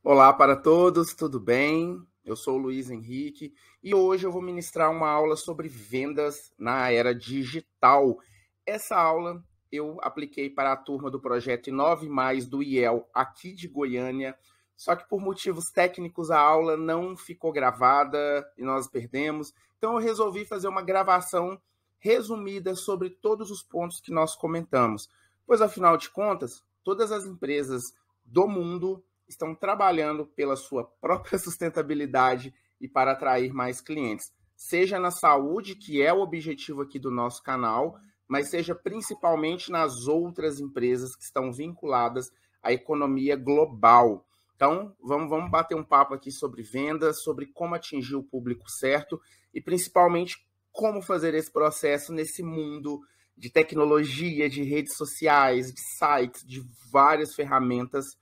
Olá para todos, tudo bem? Eu sou o Luiz Henrique e hoje eu vou ministrar uma aula sobre vendas na era digital. Essa aula eu apliquei para a turma do projeto Inove Mais do IEL aqui de Goiânia, só que por motivos técnicos a aula não ficou gravada e nós perdemos. Então eu resolvi fazer uma gravação resumida sobre todos os pontos que nós comentamos, pois afinal de contas, todas as empresas do mundo estão trabalhando pela sua própria sustentabilidade e para atrair mais clientes, seja na saúde, que é o objetivo aqui do nosso canal, mas seja principalmente nas outras empresas que estão vinculadas à economia global. Então, vamos bater um papo aqui sobre vendas, sobre como atingir o público certo e principalmente como fazer esse processo nesse mundo de tecnologia, de redes sociais, de sites, de várias ferramentas,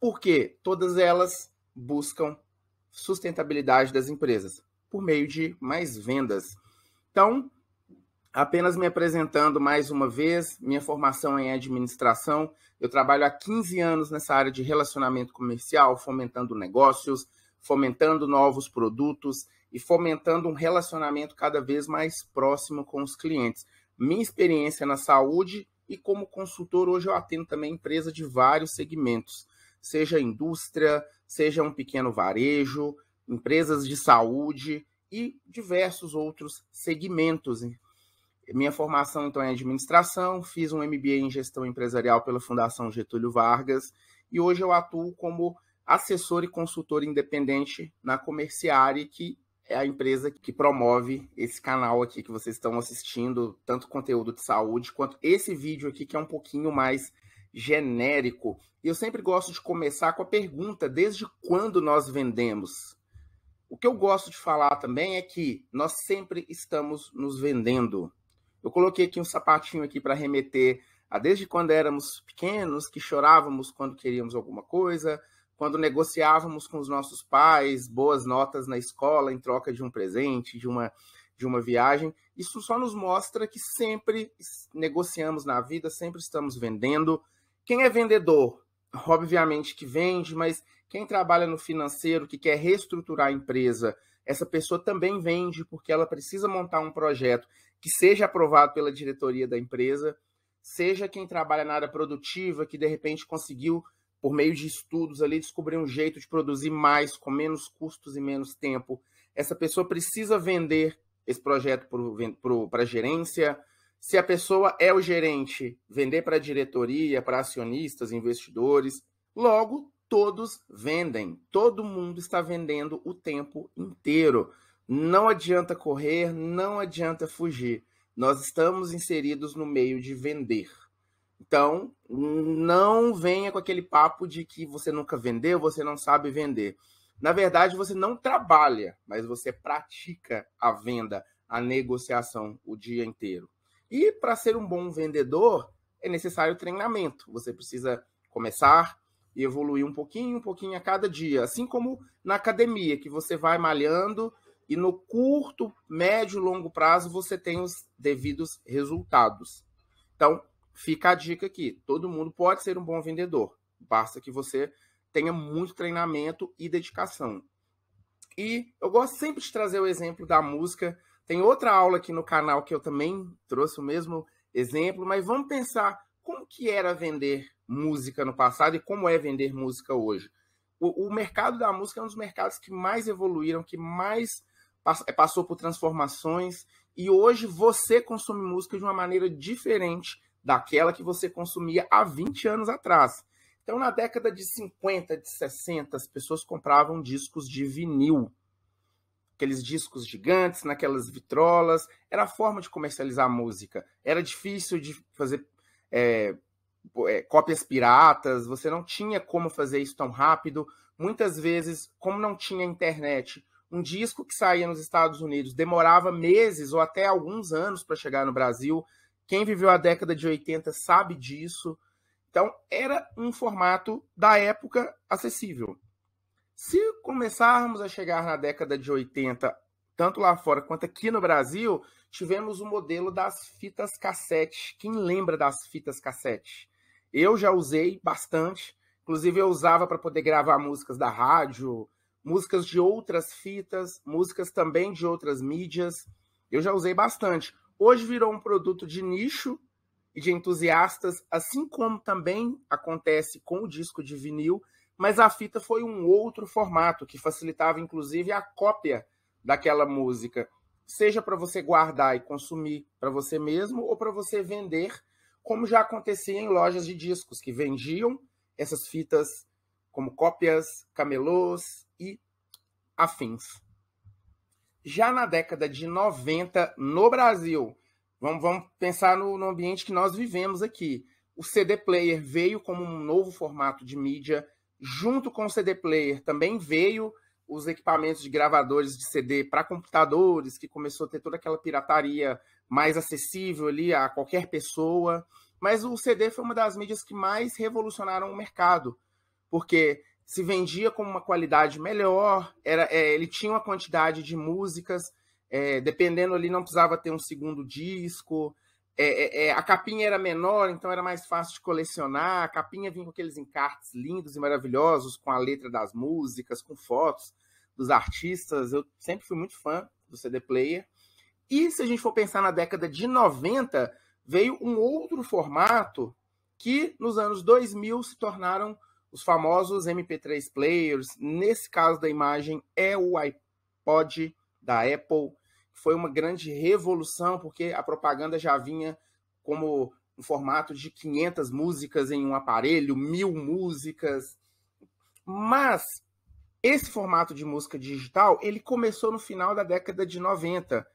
porque todas elas buscam sustentabilidade das empresas por meio de mais vendas. Então, apenas me apresentando mais uma vez, minha formação é em administração, eu trabalho há 15 anos nessa área de relacionamento comercial, fomentando negócios, fomentando novos produtos e fomentando um relacionamento cada vez mais próximo com os clientes. Minha experiência na saúde e como consultor, hoje eu atendo também empresas de vários segmentos, seja indústria, seja um pequeno varejo, empresas de saúde e diversos outros segmentos. Minha formação, então, é em administração, fiz um MBA em gestão empresarial pela Fundação Getúlio Vargas e hoje eu atuo como assessor e consultor independente na Comerciare, que é a empresa que promove esse canal aqui que vocês estão assistindo, tanto conteúdo de saúde quanto esse vídeo aqui que é um pouquinho mais genérico. E eu sempre gosto de começar com a pergunta: desde quando nós vendemos? O que eu gosto de falar também é que nós sempre estamos nos vendendo. Eu coloquei aqui um sapatinho aqui para remeter a desde quando éramos pequenos, que chorávamos quando queríamos alguma coisa, quando negociávamos com os nossos pais boas notas na escola em troca de um presente, de uma viagem. Isso só nos mostra que sempre negociamos na vida, sempre estamos vendendo. Quem é vendedor? Obviamente que vende, mas quem trabalha no financeiro, que quer reestruturar a empresa, essa pessoa também vende porque ela precisa montar um projeto que seja aprovado pela diretoria da empresa, seja quem trabalha na área produtiva, que de repente conseguiu, por meio de estudos ali, descobrir um jeito de produzir mais, com menos custos e menos tempo. Essa pessoa precisa vender esse projeto para a gerência. Se a pessoa é o gerente, vender para a diretoria, para acionistas, investidores. Logo, todos vendem. Todo mundo está vendendo o tempo inteiro. Não adianta correr, não adianta fugir. Nós estamos inseridos no meio de vender. Então, não venha com aquele papo de que você nunca vendeu, você não sabe vender. Na verdade, você não trabalha, mas você pratica a venda, a negociação o dia inteiro. E para ser um bom vendedor, é necessário treinamento. Você precisa começar e evoluir um pouquinho a cada dia. Assim como na academia, que você vai malhando e no curto, médio, longo prazo você tem os devidos resultados. Então, fica a dica aqui. Todo mundo pode ser um bom vendedor. Basta que você tenha muito treinamento e dedicação. E eu gosto sempre de trazer o exemplo da música. Tem outra aula aqui no canal que eu também trouxe o mesmo exemplo, mas vamos pensar como que era vender música no passado e como é vender música hoje. O mercado da música é um dos mercados que mais evoluíram, que mais passou por transformações, e hoje você consome música de uma maneira diferente daquela que você consumia há 20 anos atrás. Então, na década de 50, de 60, as pessoas compravam discos de vinil. Aqueles discos gigantes, naquelas vitrolas. Era a forma de comercializar a música. Era difícil de fazer cópias piratas, você não tinha como fazer isso tão rápido. Muitas vezes, como não tinha internet, um disco que saía nos Estados Unidos demorava meses ou até alguns anos para chegar no Brasil. Quem viveu a década de 80 sabe disso. Então, era um formato da época acessível. Se começarmos a chegar na década de 80, tanto lá fora quanto aqui no Brasil, tivemos o modelo das fitas cassete. Quem lembra das fitas cassete? Eu já usei bastante. Inclusive, eu usava para poder gravar músicas da rádio, músicas de outras fitas, músicas também de outras mídias. Eu já usei bastante. Hoje virou um produto de nicho e de entusiastas, assim como também acontece com o disco de vinil, mas a fita foi um outro formato que facilitava, inclusive, a cópia daquela música, seja para você guardar e consumir para você mesmo ou para você vender, como já acontecia em lojas de discos que vendiam essas fitas como cópias, camelôs e afins. Já na década de 90, no Brasil, vamos pensar no ambiente que nós vivemos aqui. O CD player veio como um novo formato de mídia. Junto com o CD player também veio os equipamentos de gravadores de CD para computadores, que começou a ter toda aquela pirataria mais acessível ali a qualquer pessoa. Mas o CD foi uma das mídias que mais revolucionaram o mercado, porque se vendia com uma qualidade melhor, ele tinha uma quantidade de músicas, dependendo ali não precisava ter um segundo disco, a capinha era menor, então era mais fácil de colecionar, a capinha vinha com aqueles encartes lindos e maravilhosos, com a letra das músicas, com fotos dos artistas. Eu sempre fui muito fã do CD player. E se a gente for pensar na década de 90, veio um outro formato que nos anos 2000 se tornaram os famosos MP3 players. Nesse caso da imagem é o iPod da Apple. Foi uma grande revolução, porque a propaganda já vinha como um formato de 500 músicas em um aparelho, 1000 músicas. Mas esse formato de música digital, ele começou no final da década de 90.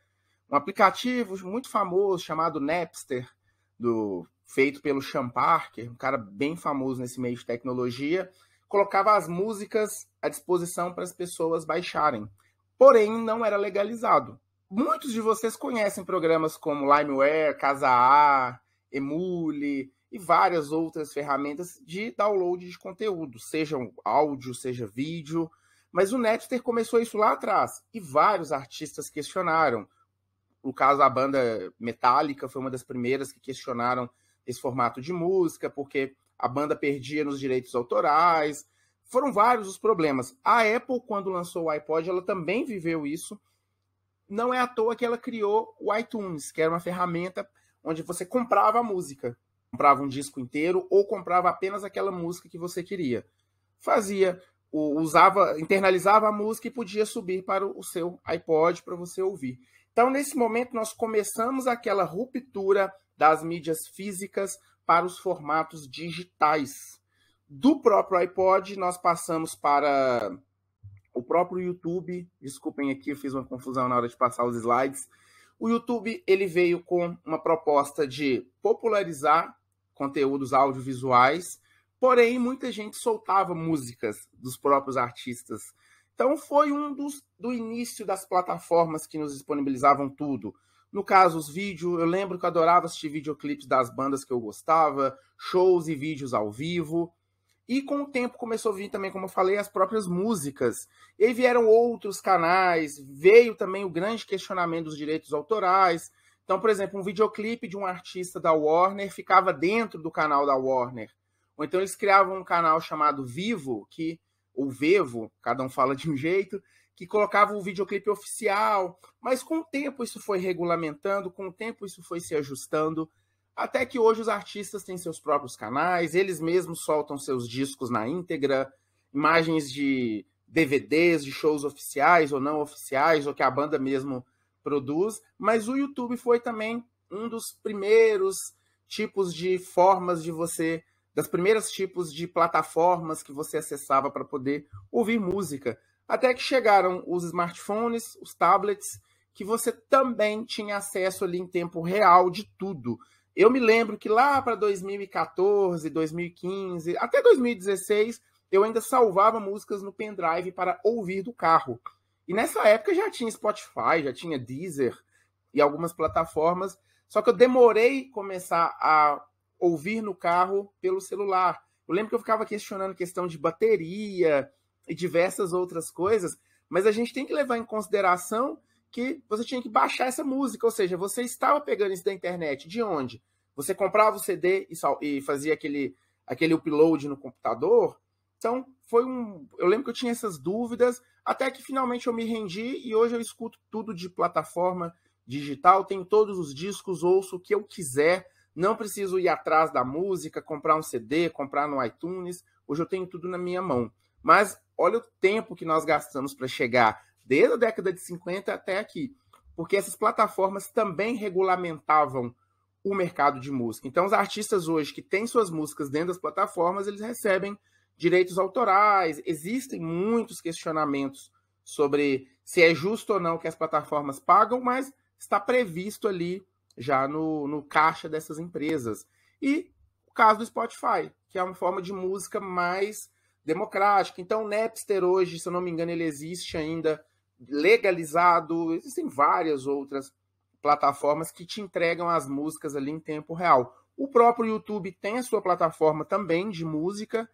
Um aplicativo muito famoso chamado Napster, feito pelo Sean Parker, um cara bem famoso nesse meio de tecnologia, colocava as músicas à disposição para as pessoas baixarem. Porém, não era legalizado. Muitos de vocês conhecem programas como LimeWare, Casa A, Emule e várias outras ferramentas de download de conteúdo, seja áudio, seja vídeo. Mas o Napster começou isso lá atrás e vários artistas questionaram. No caso, a banda Metallica foi uma das primeiras que questionaram esse formato de música, porque a banda perdia nos direitos autorais. Foram vários os problemas. A Apple, quando lançou o iPod, ela também viveu isso. Não é à toa que ela criou o iTunes, que era uma ferramenta onde você comprava a música. Comprava um disco inteiro ou comprava apenas aquela música que você queria. Internalizava a música e podia subir para o seu iPod para você ouvir. Então, nesse momento, nós começamos aquela ruptura das mídias físicas para os formatos digitais. Do próprio iPod, nós passamos para o próprio YouTube. Desculpem aqui, eu fiz uma confusão na hora de passar os slides. O YouTube ele veio com uma proposta de popularizar conteúdos audiovisuais, porém, muita gente soltava músicas dos próprios artistas. Então, foi do início das plataformas que nos disponibilizavam tudo. No caso, os vídeos, eu lembro que eu adorava assistir videoclipes das bandas que eu gostava, shows e vídeos ao vivo. E com o tempo começou a vir também, como eu falei, as próprias músicas. E aí vieram outros canais, veio também o grande questionamento dos direitos autorais. Então, por exemplo, um videoclipe de um artista da Warner ficava dentro do canal da Warner. Ou então eles criavam um canal chamado Vivo, ou Vevo, cada um fala de um jeito, que colocava o videoclipe oficial. Mas com o tempo isso foi regulamentando, com o tempo isso foi se ajustando, até que hoje os artistas têm seus próprios canais, eles mesmos soltam seus discos na íntegra, imagens de DVDs, de shows oficiais ou não oficiais, ou que a banda mesmo produz. Mas o YouTube foi também um dos primeiros tipos de formas de das primeiras tipos de plataformas que você acessava para poder ouvir música. Até que chegaram os smartphones, os tablets, que você também tinha acesso ali em tempo real de tudo. Eu me lembro que lá para 2014, 2015, até 2016, eu ainda salvava músicas no pendrive para ouvir do carro. E nessa época já tinha Spotify, já tinha Deezer e algumas plataformas, só que eu demorei começar a ouvir no carro pelo celular. Eu lembro que eu ficava questionando questão de bateria e diversas outras coisas, mas a gente tem que levar em consideração que você tinha que baixar essa música, ou seja, você estava pegando isso da internet. De onde? Você comprava o CD e fazia aquele upload no computador, Então, eu lembro que eu tinha essas dúvidas, até que finalmente eu me rendi e hoje eu escuto tudo de plataforma digital, tenho todos os discos, ouço o que eu quiser, não preciso ir atrás da música, comprar um CD, comprar no iTunes, hoje eu tenho tudo na minha mão. Mas olha o tempo que nós gastamos para chegar desde a década de 50 até aqui, porque essas plataformas também regulamentavam o mercado de música. Então, os artistas hoje que têm suas músicas dentro das plataformas, eles recebem direitos autorais. Existem muitos questionamentos sobre se é justo ou não que as plataformas pagam, mas está previsto ali já no caixa dessas empresas. E o caso do Spotify, que é uma forma de música mais democrática. Então, o Napster hoje, se eu não me engano, ele existe ainda legalizado. Existem várias outras plataformas que te entregam as músicas ali em tempo real. O próprio YouTube tem a sua plataforma também de música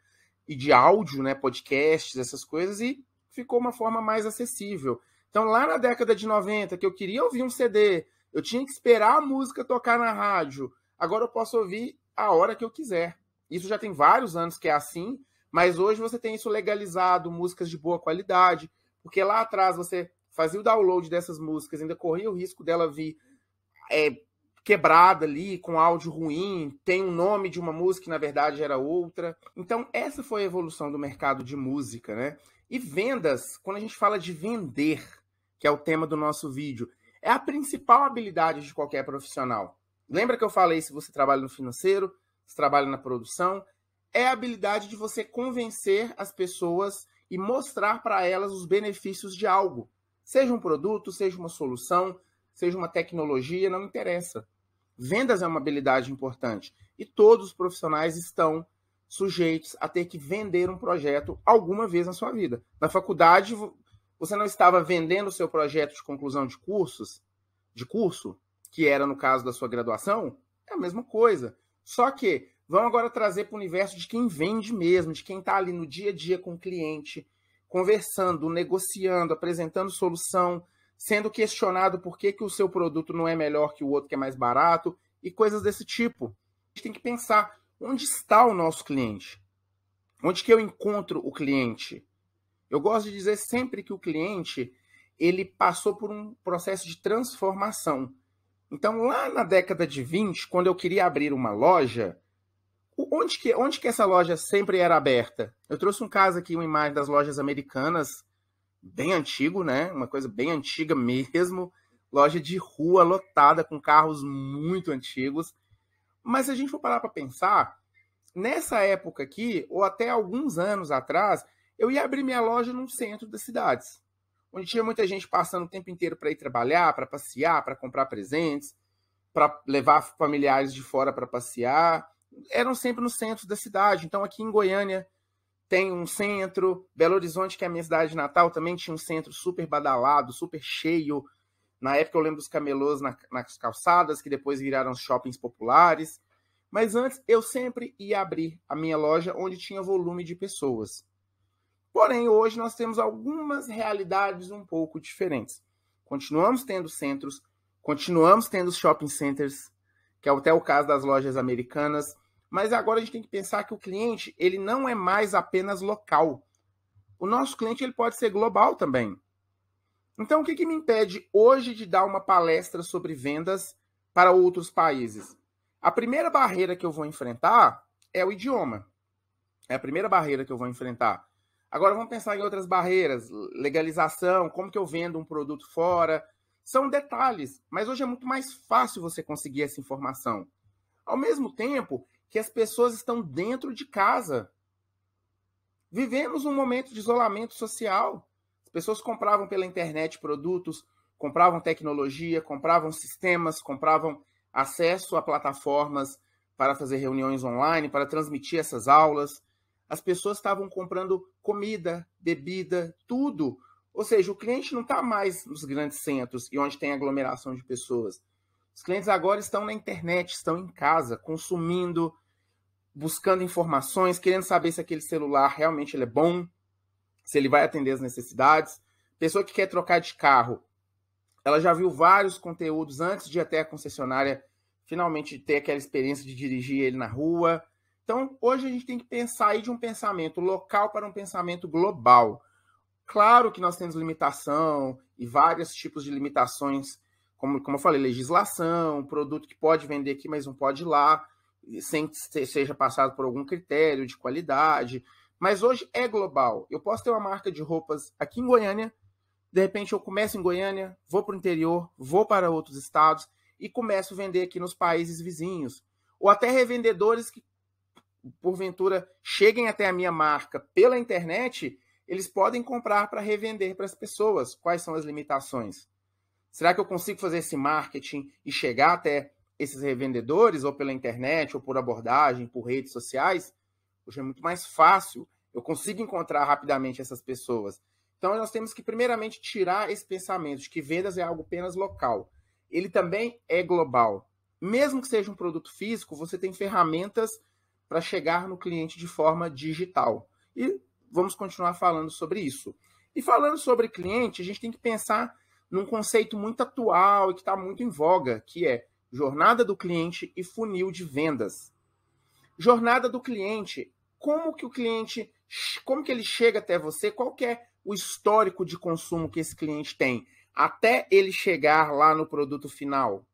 e de áudio, né, podcasts, essas coisas, e ficou uma forma mais acessível. Então, lá na década de 90, que eu queria ouvir um CD, eu tinha que esperar a música tocar na rádio. Agora eu posso ouvir a hora que eu quiser. Isso já tem vários anos que é assim, mas hoje você tem isso legalizado, músicas de boa qualidade, porque lá atrás você fazia o download dessas músicas, ainda corria o risco dela vir quebrada ali, com áudio ruim, tem um nome de uma música que na verdade era outra. Então essa foi a evolução do mercado de música, né? E vendas, quando a gente fala de vender, que é o tema do nosso vídeo, é a principal habilidade de qualquer profissional. Lembra que eu falei se você trabalha no financeiro, se trabalha na produção, é a habilidade de você convencer as pessoas e mostrar para elas os benefícios de algo. Seja um produto, seja uma solução, seja uma tecnologia, não interessa. Vendas é uma habilidade importante e todos os profissionais estão sujeitos a ter que vender um projeto alguma vez na sua vida. Na faculdade, você não estava vendendo o seu projeto de conclusão de curso, que era no caso da sua graduação? É a mesma coisa. Só que vamos agora trazer para o universo de quem vende mesmo, de quem está ali no dia a dia com o cliente, conversando, negociando, apresentando solução, sendo questionado por que o seu produto não é melhor que o outro que é mais barato e coisas desse tipo. A gente tem que pensar, onde está o nosso cliente? Onde que eu encontro o cliente? Eu gosto de dizer sempre que o cliente ele passou por um processo de transformação. Então, lá na década de 20, quando eu queria abrir uma loja, onde que essa loja sempre era aberta? Eu trouxe um caso aqui, uma imagem das lojas americanas, bem antigo, né? Uma coisa bem antiga mesmo. Loja de rua lotada com carros muito antigos. Mas se a gente for parar para pensar, nessa época aqui, ou até alguns anos atrás, eu ia abrir minha loja num centro das cidades, onde tinha muita gente passando o tempo inteiro para ir trabalhar, para passear, para comprar presentes, para levar familiares de fora para passear. Eram sempre no centro da cidade. Então, aqui em Goiânia tem um centro, Belo Horizonte, que é a minha cidade natal, também tinha um centro super badalado, super cheio. Na época eu lembro dos camelôs nas calçadas, que depois viraram shoppings populares. Mas antes eu sempre ia abrir a minha loja onde tinha volume de pessoas. Porém, hoje nós temos algumas realidades um pouco diferentes. Continuamos tendo centros, continuamos tendo shopping centers, que é até o caso das lojas americanas, mas agora a gente tem que pensar que o cliente ele não é mais apenas local. O nosso cliente ele pode ser global também. Então, o que me impede hoje de dar uma palestra sobre vendas para outros países? A primeira barreira que eu vou enfrentar é o idioma. É a primeira barreira que eu vou enfrentar. Agora vamos pensar em outras barreiras, legalização, como que eu vendo um produto fora. São detalhes, mas hoje é muito mais fácil você conseguir essa informação. Ao mesmo tempo que as pessoas estão dentro de casa. Vivemos um momento de isolamento social. As pessoas compravam pela internet produtos, compravam tecnologia, compravam sistemas, compravam acesso a plataformas para fazer reuniões online, para transmitir essas aulas. As pessoas estavam comprando comida, bebida, tudo. Ou seja, o cliente não está mais nos grandes centros e onde tem aglomeração de pessoas. Os clientes agora estão na internet, estão em casa, consumindo, buscando informações, querendo saber se aquele celular realmente ele é bom, se ele vai atender as necessidades. Pessoa que quer trocar de carro, ela já viu vários conteúdos antes de até a concessionária finalmente ter aquela experiência de dirigir ele na rua. Então, hoje a gente tem que pensar aí de um pensamento local para um pensamento global. Claro que nós temos limitação e vários tipos de limitações, como eu falei, legislação, produto que pode vender aqui, mas não pode ir lá, sem que seja passado por algum critério de qualidade. Mas hoje é global. Eu posso ter uma marca de roupas aqui em Goiânia, de repente eu começo em Goiânia, vou para o interior, vou para outros estados e começo a vender aqui nos países vizinhos. Ou até revendedores que, porventura, cheguem até a minha marca pela internet, eles podem comprar para revender para as pessoas. Quais são as limitações? Será que eu consigo fazer esse marketing e chegar até esses revendedores, ou pela internet, ou por abordagem, por redes sociais? Hoje é muito mais fácil, eu consigo encontrar rapidamente essas pessoas. Então, nós temos que, primeiramente, tirar esse pensamento de que vendas é algo apenas local. Ele também é global. Mesmo que seja um produto físico, você tem ferramentas para chegar no cliente de forma digital. E vamos continuar falando sobre isso. E falando sobre cliente, a gente tem que pensar num conceito muito atual e que está muito em voga, que é jornada do cliente e funil de vendas. Jornada do cliente, como que ele chega até você, qual que é o histórico de consumo que esse cliente tem, até ele chegar lá no produto final.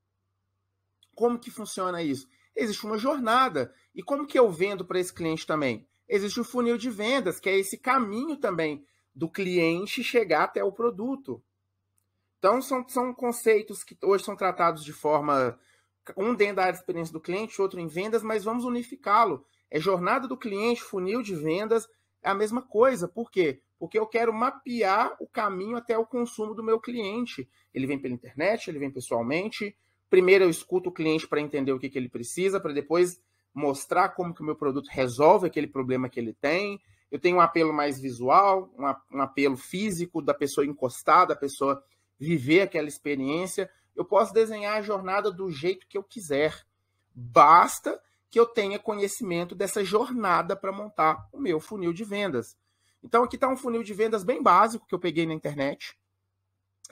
Como que funciona isso? Existe uma jornada. E como que eu vendo para esse cliente também? Existe o funil de vendas, que é esse caminho também do cliente chegar até o produto. Então, são conceitos que hoje são tratados de forma, um dentro da área de experiência do cliente, outro em vendas, mas vamos unificá-lo. É jornada do cliente, funil de vendas, é a mesma coisa. Por quê? Porque eu quero mapear o caminho até o consumo do meu cliente. Ele vem pela internet, ele vem pessoalmente. Primeiro eu escuto o cliente para entender o que ele precisa, para depois mostrar como que o meu produto resolve aquele problema que ele tem. Eu tenho um apelo mais visual, um apelo físico da pessoa encostar, da pessoa viver aquela experiência. Eu posso desenhar a jornada do jeito que eu quiser. Basta que eu tenha conhecimento dessa jornada para montar o meu funil de vendas. Então, aqui está um funil de vendas bem básico que eu peguei na internet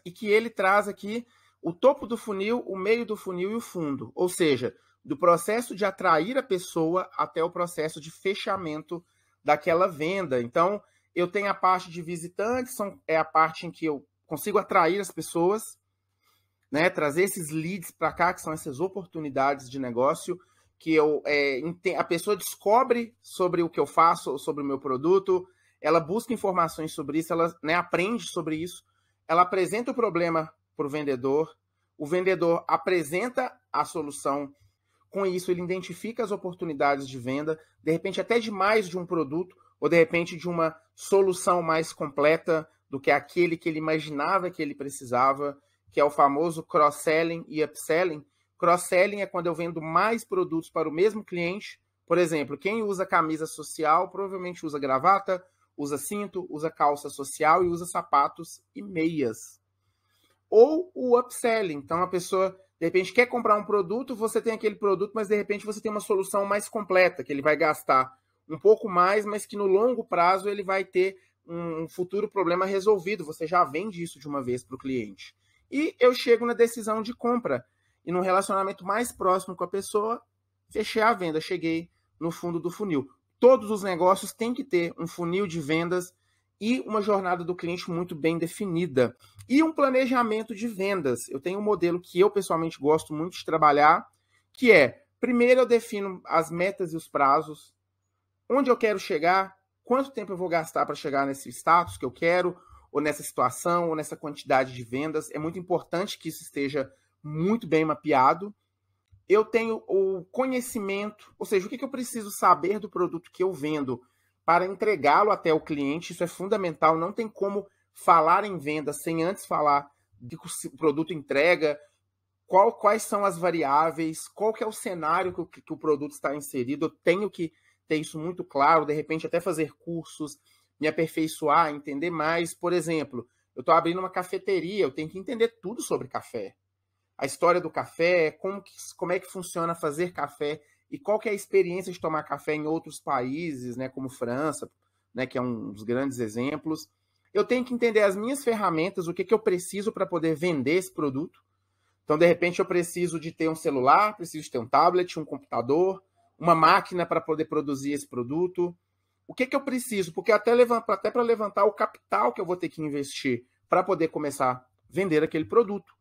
e que ele traz aqui o topo do funil, o meio do funil e o fundo. Ou seja, do processo de atrair a pessoa até o processo de fechamento daquela venda. Então, eu tenho a parte de visitantes, é a parte em que eu consigo atrair as pessoas, né, trazer esses leads para cá, que são essas oportunidades de negócio, que a pessoa descobre sobre o que eu faço, sobre o meu produto, ela busca informações sobre isso, ela, né, aprende sobre isso, ela apresenta o problema para o vendedor apresenta a solução, com isso ele identifica as oportunidades de venda, de repente até de mais de um produto, ou de repente de uma solução mais completa do que aquele que ele imaginava que ele precisava, que é o famoso cross-selling e upselling. Cross-selling é quando eu vendo mais produtos para o mesmo cliente. Por exemplo, quem usa camisa social provavelmente usa gravata, usa cinto, usa calça social e usa sapatos e meias. Ou o upselling. Então, a pessoa, de repente, quer comprar um produto, você tem aquele produto, mas, de repente, você tem uma solução mais completa, que ele vai gastar um pouco mais, mas que, no longo prazo, ele vai ter um futuro problema resolvido. Você já vende isso de uma vez para o cliente. E eu chego na decisão de compra. E no relacionamento mais próximo com a pessoa, fechei a venda, cheguei no fundo do funil. Todos os negócios têm que ter um funil de vendas e uma jornada do cliente muito bem definida. E um planejamento de vendas. Eu tenho um modelo que eu pessoalmente gosto muito de trabalhar, que é, primeiro eu defino as metas e os prazos, onde eu quero chegar, quanto tempo eu vou gastar para chegar nesse status que eu quero, ou nessa situação, ou nessa quantidade de vendas. É muito importante que isso esteja muito bem mapeado. Eu tenho o conhecimento, ou seja, o que eu preciso saber do produto que eu vendo para entregá-lo até o cliente. Isso é fundamental, não tem como falar em venda sem antes falar de que o produto entrega, quais são as variáveis, qual que é o cenário que o produto está inserido. Eu tenho que ter isso muito claro, de repente até fazer cursos, me aperfeiçoar, entender mais. Por exemplo, eu estou abrindo uma cafeteria, eu tenho que entender tudo sobre café. A história do café, como é que funciona fazer café e qual que é a experiência de tomar café em outros países, né, como França, né, que é um dos grandes exemplos. Eu tenho que entender as minhas ferramentas, o que eu preciso para poder vender esse produto. Então, de repente, eu preciso de ter um celular, preciso de ter um tablet, um computador, uma máquina para poder produzir esse produto? O que eu preciso? Porque até para levantar o capital que eu vou ter que investir para poder começar a vender aquele produto.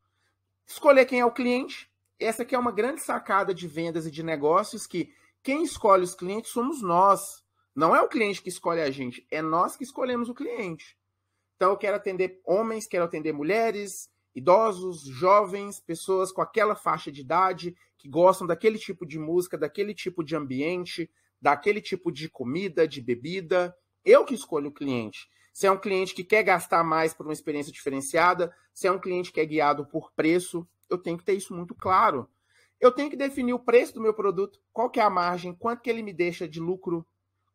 Escolher quem é o cliente. Essa aqui é uma grande sacada de vendas e de negócios, que quem escolhe os clientes somos nós. Não é o cliente que escolhe a gente, é nós que escolhemos o cliente. Então eu quero atender homens, quero atender mulheres, idosos, jovens, pessoas com aquela faixa de idade, que gostam daquele tipo de música, daquele tipo de ambiente, daquele tipo de comida, de bebida. Eu que escolho o cliente. Se é um cliente que quer gastar mais por uma experiência diferenciada, se é um cliente que é guiado por preço, eu tenho que ter isso muito claro. Eu tenho que definir o preço do meu produto, qual que é a margem, quanto que ele me deixa de lucro,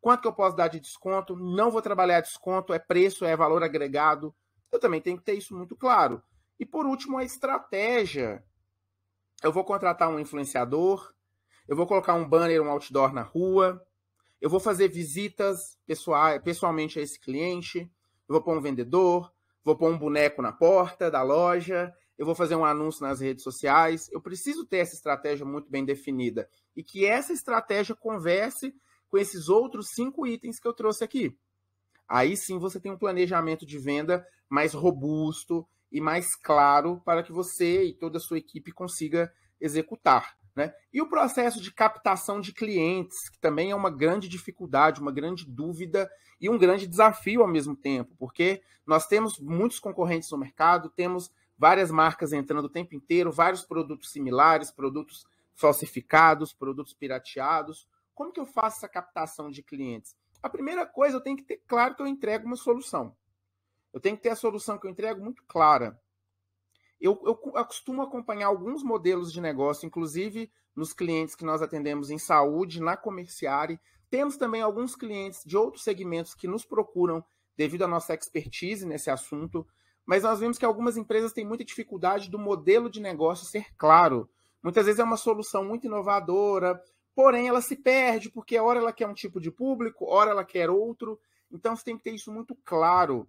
quanto que eu posso dar de desconto, não vou trabalhar desconto, é preço, é valor agregado. Eu também tenho que ter isso muito claro. E por último, a estratégia. Eu vou contratar um influenciador, eu vou colocar um banner, um outdoor na rua, eu vou fazer visitas pessoalmente a esse cliente, eu vou pôr um vendedor, vou pôr um boneco na porta da loja, eu vou fazer um anúncio nas redes sociais. Eu preciso ter essa estratégia muito bem definida e que essa estratégia converse com esses outros 5 itens que eu trouxe aqui. Aí sim você tem um planejamento de venda mais robusto e mais claro para que você e toda a sua equipe consiga executar, né? E o processo de captação de clientes, que também é uma grande dificuldade, uma grande dúvida e um grande desafio ao mesmo tempo, porque nós temos muitos concorrentes no mercado, temos várias marcas entrando o tempo inteiro, vários produtos similares, produtos falsificados, produtos pirateados. Como que eu faço essa captação de clientes? A primeira coisa, eu tenho que ter claro que eu entrego uma solução. Eu tenho que ter a solução que eu entrego muito clara. Eu costumo acompanhar alguns modelos de negócio, inclusive nos clientes que nós atendemos em saúde, na Comerciare. Temos também alguns clientes de outros segmentos que nos procuram devido à nossa expertise nesse assunto, mas nós vemos que algumas empresas têm muita dificuldade do modelo de negócio ser claro. Muitas vezes é uma solução muito inovadora, porém ela se perde, porque a hora ela quer um tipo de público, hora ela quer outro. Então você tem que ter isso muito claro.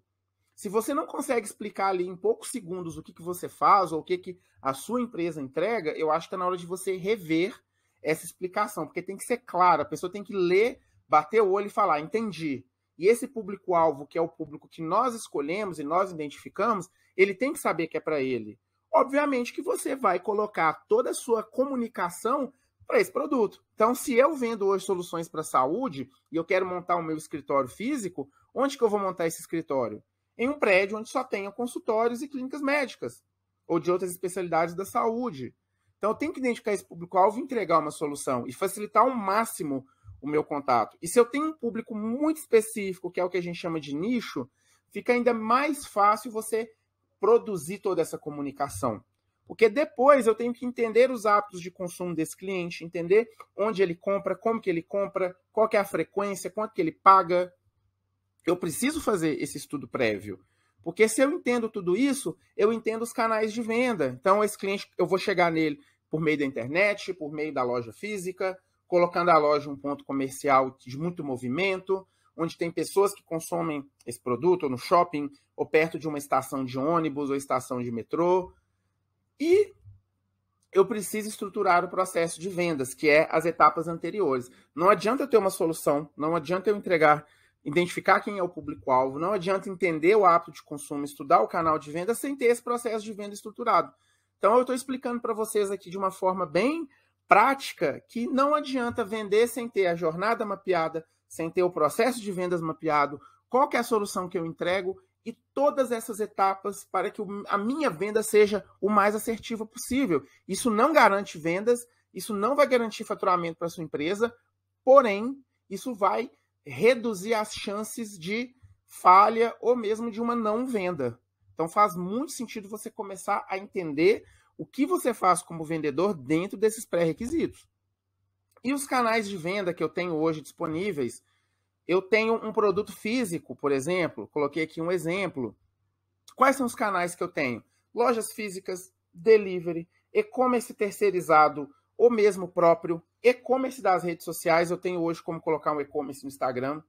Se você não consegue explicar ali em poucos segundos o que você faz ou o que a sua empresa entrega, eu acho que está na hora de você rever essa explicação, porque tem que ser claro, a pessoa tem que ler, bater o olho e falar, entendi. E esse público-alvo, que é o público que nós escolhemos e nós identificamos, ele tem que saber que é para ele. Obviamente que você vai colocar toda a sua comunicação para esse produto. Então, se eu vendo hoje soluções para saúde e eu quero montar o meu escritório físico, onde que eu vou montar esse escritório? Em um prédio onde só tenha consultórios e clínicas médicas, ou de outras especialidades da saúde. Então, eu tenho que identificar esse público-alvo e entregar uma solução, e facilitar ao máximo o meu contato. E se eu tenho um público muito específico, que é o que a gente chama de nicho, fica ainda mais fácil você produzir toda essa comunicação. Porque depois eu tenho que entender os hábitos de consumo desse cliente, entender onde ele compra, como que ele compra, qual que é a frequência, quanto que ele paga. Eu preciso fazer esse estudo prévio, porque se eu entendo tudo isso, eu entendo os canais de venda. Então, esse cliente, eu vou chegar nele por meio da internet, por meio da loja física, colocando a loja em um ponto comercial de muito movimento, onde tem pessoas que consomem esse produto, ou no shopping, ou perto de uma estação de ônibus, ou estação de metrô. E eu preciso estruturar o processo de vendas, que é as etapas anteriores. Não adianta eu ter uma solução, não adianta eu identificar quem é o público-alvo, não adianta entender o hábito de consumo, estudar o canal de venda sem ter esse processo de venda estruturado. Então, eu estou explicando para vocês aqui de uma forma bem prática que não adianta vender sem ter a jornada mapeada, sem ter o processo de vendas mapeado, qual que é a solução que eu entrego e todas essas etapas para que a minha venda seja o mais assertiva possível. Isso não garante vendas, isso não vai garantir faturamento para a sua empresa, porém, isso vai reduzir as chances de falha ou mesmo de uma não venda. Então faz muito sentido você começar a entender o que você faz como vendedor dentro desses pré-requisitos. E os canais de venda que eu tenho hoje disponíveis, eu tenho um produto físico, por exemplo, coloquei aqui um exemplo. Quais são os canais que eu tenho? Lojas físicas, delivery, e-commerce terceirizado, ou mesmo próprio, e-commerce das redes sociais. Eu tenho hoje como colocar um e-commerce no Instagram,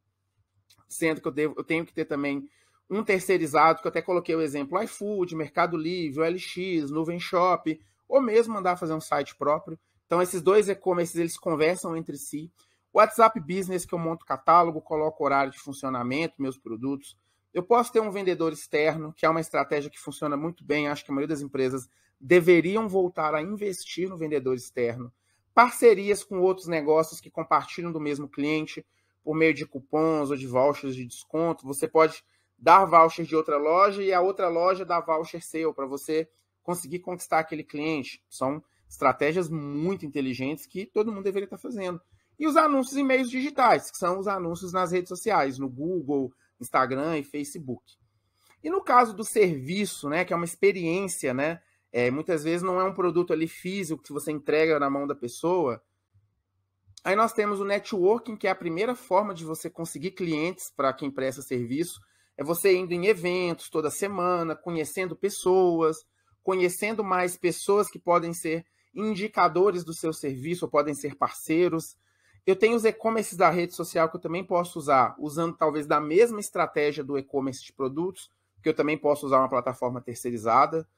sendo que eu tenho que ter também um terceirizado, que eu até coloquei o exemplo iFood, Mercado Livre, OLX, Nuvem Shop, ou mesmo mandar fazer um site próprio. Então, esses dois e-commerces, eles conversam entre si. O WhatsApp Business, que eu monto catálogo, coloco horário de funcionamento, meus produtos. Eu posso ter um vendedor externo, que é uma estratégia que funciona muito bem. Acho que a maioria das empresas deveriam voltar a investir no vendedor externo. Parcerias com outros negócios que compartilham do mesmo cliente, por meio de cupons ou de vouchers de desconto. Você pode dar voucher de outra loja e a outra loja dá voucher seu para você conseguir conquistar aquele cliente. São estratégias muito inteligentes que todo mundo deveria estar fazendo. E os anúncios em meios digitais, que são os anúncios nas redes sociais, no Google, Instagram e Facebook. E no caso do serviço, né, que é uma experiência, né, muitas vezes não é um produto ali físico que você entrega na mão da pessoa. Aí nós temos o networking, que é a primeira forma de você conseguir clientes para quem presta serviço. É você indo em eventos toda semana, conhecendo pessoas, conhecendo mais pessoas que podem ser indicadores do seu serviço ou podem ser parceiros. Eu tenho os e-commerces da rede social que eu também posso usar, usando talvez da mesma estratégia do e-commerce de produtos, que eu também posso usar uma plataforma terceirizada.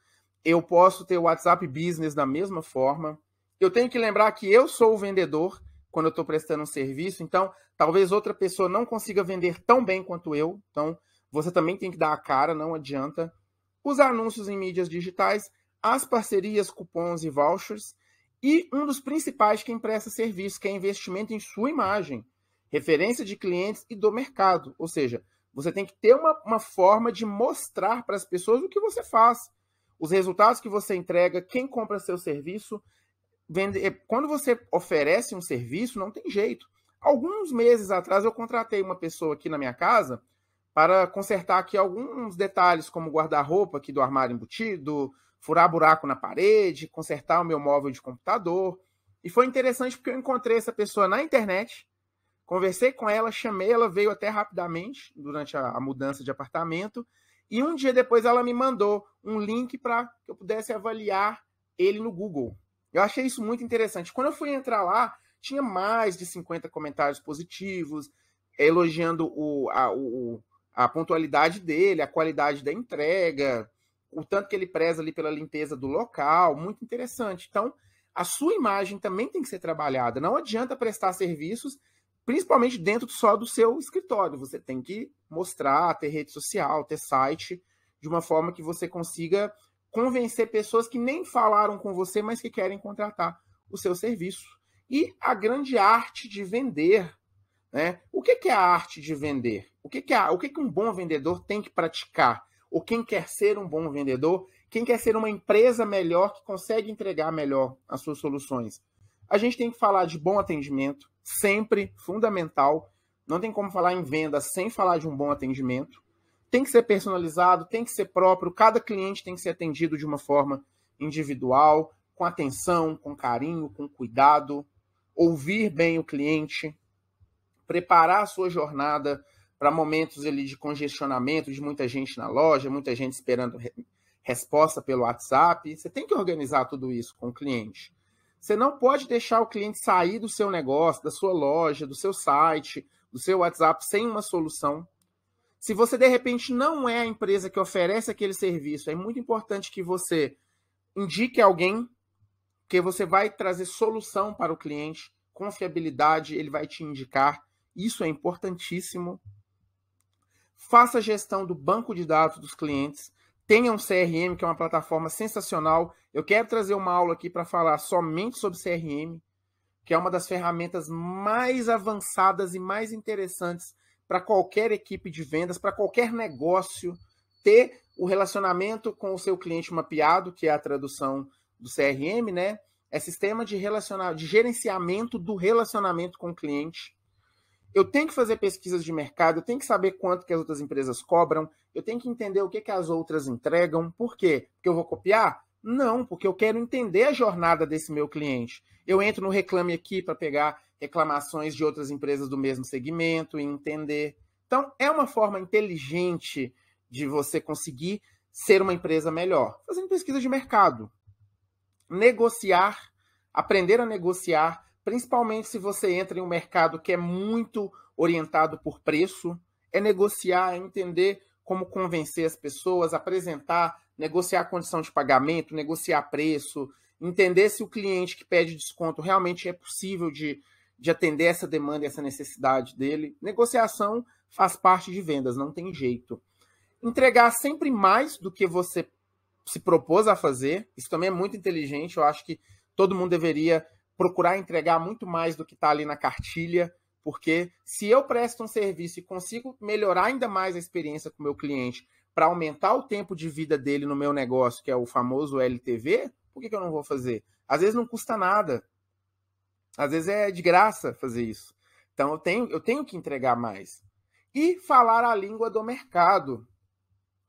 Eu posso ter o WhatsApp Business da mesma forma. Eu tenho que lembrar que eu sou o vendedor quando eu estou prestando um serviço, então talvez outra pessoa não consiga vender tão bem quanto eu. Então você também tem que dar a cara, não adianta. Os anúncios em mídias digitais, as parcerias, cupons e vouchers, e um dos principais quem presta serviço, que é investimento em sua imagem, referência de clientes e do mercado. Ou seja, você tem que ter uma forma de mostrar para as pessoas o que você faz, os resultados que você entrega, quem compra seu serviço. Quando você oferece um serviço, não tem jeito. Alguns meses atrás eu contratei uma pessoa aqui na minha casa para consertar aqui alguns detalhes, como guarda-roupa aqui do armário embutido, furar buraco na parede, consertar o meu móvel de computador. E foi interessante porque eu encontrei essa pessoa na internet, conversei com ela, chamei, ela veio até rapidamente durante a mudança de apartamento, e um dia depois ela me mandou um link para que eu pudesse avaliar ele no Google. Eu achei isso muito interessante. Quando eu fui entrar lá, tinha mais de 50 comentários positivos, elogiando a pontualidade dele, a qualidade da entrega, o tanto que ele preza ali pela limpeza do local, muito interessante. Então, a sua imagem também tem que ser trabalhada. Não adianta prestar serviços, principalmente dentro só do seu escritório. Você tem que mostrar, ter rede social, ter site, de uma forma que você consiga convencer pessoas que nem falaram com você, mas que querem contratar o seu serviço. E a grande arte de vender, né? O que é a arte de vender? O que um bom vendedor tem que praticar? Ou quem quer ser um bom vendedor? Quem quer ser uma empresa melhor que consegue entregar melhor as suas soluções? A gente tem que falar de bom atendimento, sempre fundamental. Não tem como falar em venda sem falar de um bom atendimento. Tem que ser personalizado, tem que ser próprio. Cada cliente tem que ser atendido de uma forma individual, com atenção, com carinho, com cuidado. Ouvir bem o cliente. Preparar a sua jornada para momentos ali de congestionamento, de muita gente na loja, muita gente esperando resposta pelo WhatsApp. Você tem que organizar tudo isso com o cliente. Você não pode deixar o cliente sair do seu negócio, da sua loja, do seu site, do seu WhatsApp sem uma solução. Se você, de repente, não é a empresa que oferece aquele serviço, é muito importante que você indique alguém, que você vai trazer solução para o cliente, confiabilidade, ele vai te indicar. Isso é importantíssimo. Faça a gestão do banco de dados dos clientes. Tenha um CRM, que é uma plataforma sensacional. Eu quero trazer uma aula aqui para falar somente sobre CRM, que é uma das ferramentas mais avançadas e mais interessantes para qualquer equipe de vendas, para qualquer negócio, ter o relacionamento com o seu cliente mapeado, que é a tradução do CRM, né? É sistema de gerenciamento do relacionamento com o cliente. Eu tenho que fazer pesquisas de mercado, eu tenho que saber quanto que as outras empresas cobram, eu tenho que entender o que as outras entregam. Por quê? Porque eu vou copiar? Não, porque eu quero entender a jornada desse meu cliente. Eu entro no Reclame Aqui para pegar reclamações de outras empresas do mesmo segmento e entender. Então, é uma forma inteligente de você conseguir ser uma empresa melhor. Fazendo pesquisa de mercado. Negociar, aprender a negociar, principalmente se você entra em um mercado que é muito orientado por preço, é negociar, é entender como convencer as pessoas, apresentar, negociar a condição de pagamento, negociar preço, entender se o cliente que pede desconto realmente é possível de atender essa demanda e essa necessidade dele. Negociação faz parte de vendas, não tem jeito. Entregar sempre mais do que você se propôs a fazer, isso também é muito inteligente, eu acho que todo mundo deveria procurar entregar muito mais do que está ali na cartilha, porque se eu presto um serviço e consigo melhorar ainda mais a experiência com o meu cliente para aumentar o tempo de vida dele no meu negócio, que é o famoso LTV, por que eu não vou fazer? Às vezes não custa nada. Às vezes é de graça fazer isso. Então eu tenho que entregar mais. E falar a língua do mercado.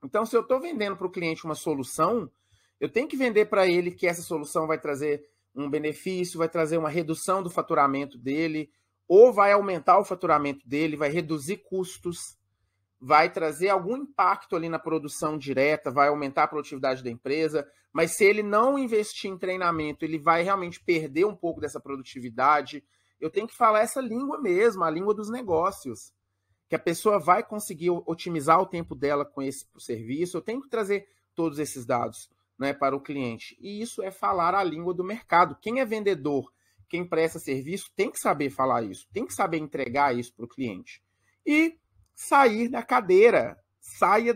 Então, se eu estou vendendo para o cliente uma solução, eu tenho que vender para ele que essa solução vai trazer um benefício, vai trazer uma redução do faturamento dele, ou vai aumentar o faturamento dele, vai reduzir custos, vai trazer algum impacto ali na produção direta, vai aumentar a produtividade da empresa, mas se ele não investir em treinamento, ele vai realmente perder um pouco dessa produtividade. Eu tenho que falar essa língua mesmo, a língua dos negócios, que a pessoa vai conseguir otimizar o tempo dela com esse serviço. Eu tenho que trazer todos esses dados, né, para o cliente. E isso é falar a língua do mercado. Quem é vendedor, quem presta serviço, tem que saber falar isso, tem que saber entregar isso para o cliente. E sair da cadeira, saia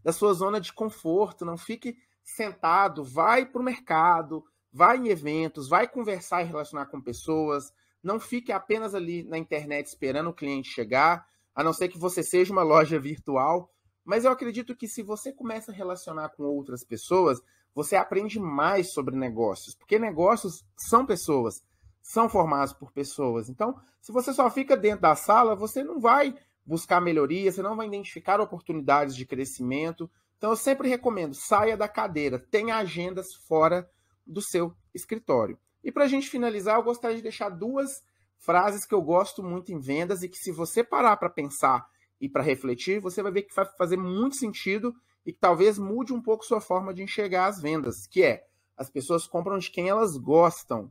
da sua zona de conforto, não fique sentado, vai para o mercado, vai em eventos, vai conversar e relacionar com pessoas, não fique apenas ali na internet esperando o cliente chegar, a não ser que você seja uma loja virtual, mas eu acredito que se você começa a relacionar com outras pessoas, você aprende mais sobre negócios, porque negócios são pessoas, são formados por pessoas. Então, se você só fica dentro da sala, você não vai buscar melhoria, você não vai identificar oportunidades de crescimento. Então, eu sempre recomendo, saia da cadeira, tenha agendas fora do seu escritório. E para a gente finalizar, eu gostaria de deixar duas frases que eu gosto muito em vendas e que se você parar para pensar e para refletir, você vai ver que vai fazer muito sentido e que talvez mude um pouco sua forma de enxergar as vendas, que é, as pessoas compram de quem elas gostam.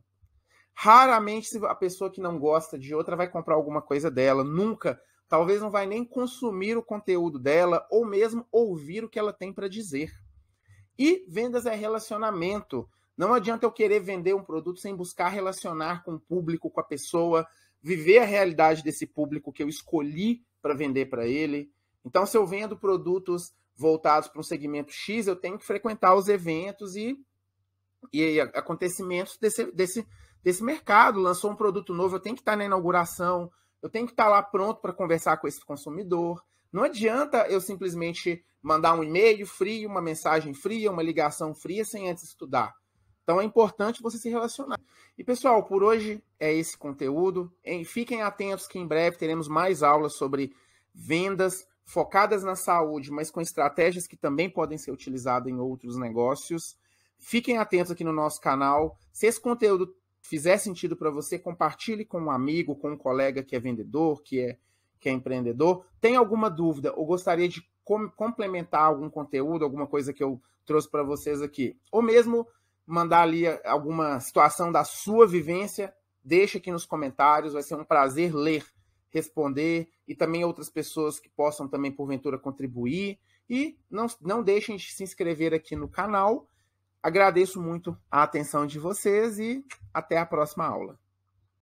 Raramente a pessoa que não gosta de outra vai comprar alguma coisa dela, nunca. Talvez não vai nem consumir o conteúdo dela ou mesmo ouvir o que ela tem para dizer. E vendas é relacionamento. Não adianta eu querer vender um produto sem buscar relacionar com o público, com a pessoa, viver a realidade desse público que eu escolhi para vender para ele. Então, se eu vendo produtos voltados para um segmento X, eu tenho que frequentar os eventos e acontecimentos desse mercado. Lançou um produto novo, eu tenho que estar na inauguração, eu tenho que estar lá pronto para conversar com esse consumidor. Não adianta eu simplesmente mandar um e-mail frio, uma mensagem fria, uma ligação fria, sem antes estudar. Então é importante você se relacionar. E pessoal, por hoje é esse conteúdo. Fiquem atentos que em breve teremos mais aulas sobre vendas focadas na saúde, mas com estratégias que também podem ser utilizadas em outros negócios. Fiquem atentos aqui no nosso canal. Se esse conteúdo fizer sentido para você, compartilhe com um amigo, com um colega que é vendedor, que é empreendedor. Tem alguma dúvida ou gostaria de complementar algum conteúdo, alguma coisa que eu trouxe para vocês aqui, ou mesmo mandar ali alguma situação da sua vivência, deixa aqui nos comentários, vai ser um prazer ler, responder, e também outras pessoas que possam também, porventura, contribuir. E não deixem de se inscrever aqui no canal. Agradeço muito a atenção de vocês e até a próxima aula.